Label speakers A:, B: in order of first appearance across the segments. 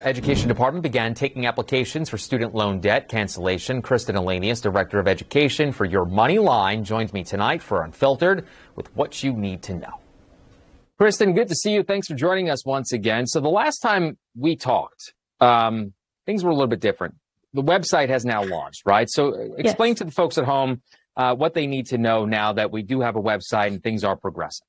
A: Education Department began taking applications for student loan debt cancellation. Kristen Elanius, Director of Education for Your Money Line, joins me tonight for Unfiltered with what you need to know. Kristen, good to see you. Thanks for joining us once again. So the last time we talked, things were a little bit different. The website has now launched, right? So explain to the folks at home what they need to know now that we do have a website and things are progressing.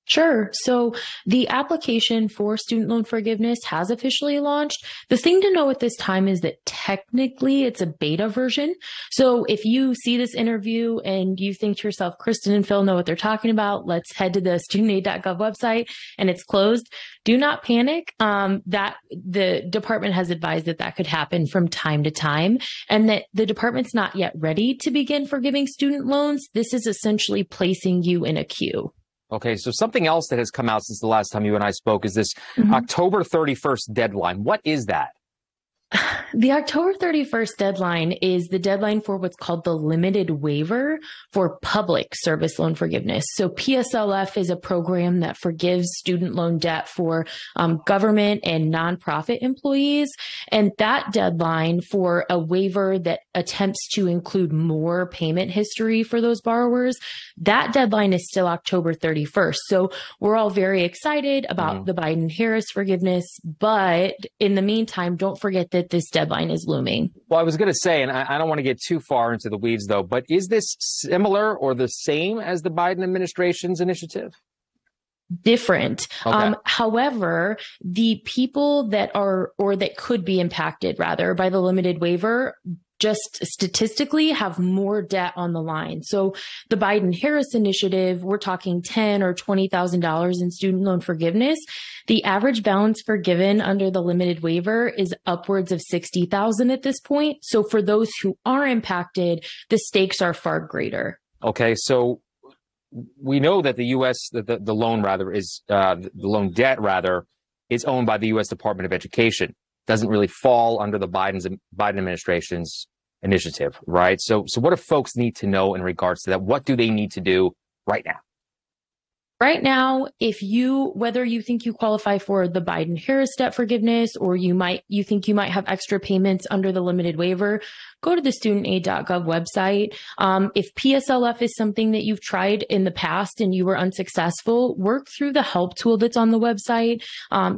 B: Sure. So the application for student loan forgiveness has officially launched. The thing to know at this time is that technically it's a beta version. So if you see this interview and you think to yourself, Kristen and Phil know what they're talking about, let's head to the studentaid.gov website and it's closed. Do not panic. That the department has advised that could happen from time to time and that the department's not yet ready to begin forgiving student loans. This is essentially placing you in a queue.
A: Okay, so something else that has come out since the last time you and I spoke is this October 31st deadline. What is that?
B: The October 31st deadline is the deadline for what's called the limited waiver for public service loan forgiveness. So PSLF is a program that forgives student loan debt for government and nonprofit employees. And that deadline for a waiver that attempts to include more payment history for those borrowers, that deadline is still October 31st. So we're all very excited about the Biden-Harris forgiveness. But in the meantime, don't forget that this deadline is looming.
A: Well, I was going to say, and I don't want to get too far into the weeds, though, but is this similar or the same as the Biden administration's initiative?
B: Different.
A: Okay.
B: However, the people that are, or that could be impacted rather by the limited waiver, just statistically have more debt on the line. So the Biden-Harris initiative, we're talking $10,000 or $20,000 in student loan forgiveness. The average balance forgiven under the limited waiver is upwards of $60,000 at this point. So for those who are impacted, the stakes are far greater.
A: Okay, so we know that the U.S. the loan rather is the loan debt rather is owned by the U.S. Department of Education. Doesn't really fall under the Biden administration's initiative, right? So what do folks need to know in regards to that? What do they need to do right now?
B: Right now, whether you think you qualify for the Biden-Harris debt forgiveness or you think you might have extra payments under the limited waiver, go to the studentaid.gov website. If PSLF is something that you've tried in the past and you were unsuccessful, work through the help tool that's on the website.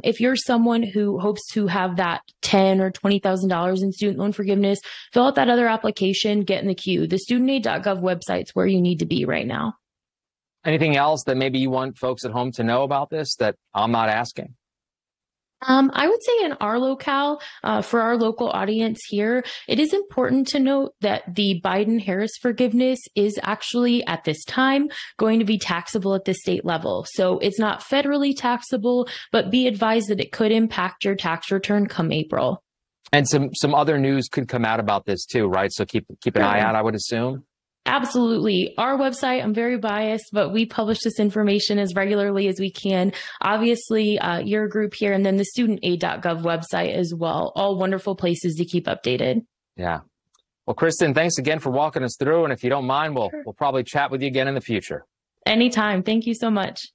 B: If you're someone who hopes to have that $10,000 or $20,000 in student loan forgiveness, fill out that other application, get in the queue. The studentaid.gov website's where you need to be right now.
A: Anything else that maybe you want folks at home to know about this that I'm not asking?
B: I would say in our locale, for our local audience here, it is important to note that the Biden-Harris forgiveness is actually at this time going to be taxable at the state level. So it's not federally taxable, but be advised that it could impact your tax return come April.
A: And some other news could come out about this too, right? So keep an eye out, I would assume.
B: Absolutely. Our website, I'm very biased, but we publish this information as regularly as we can. Obviously, your group here and then the studentaid.gov website as well. All wonderful places to keep updated.
A: Yeah. Well, Kristen, thanks again for walking us through. And if you don't mind, we'll probably chat with you again in the future.
B: Anytime. Thank you so much.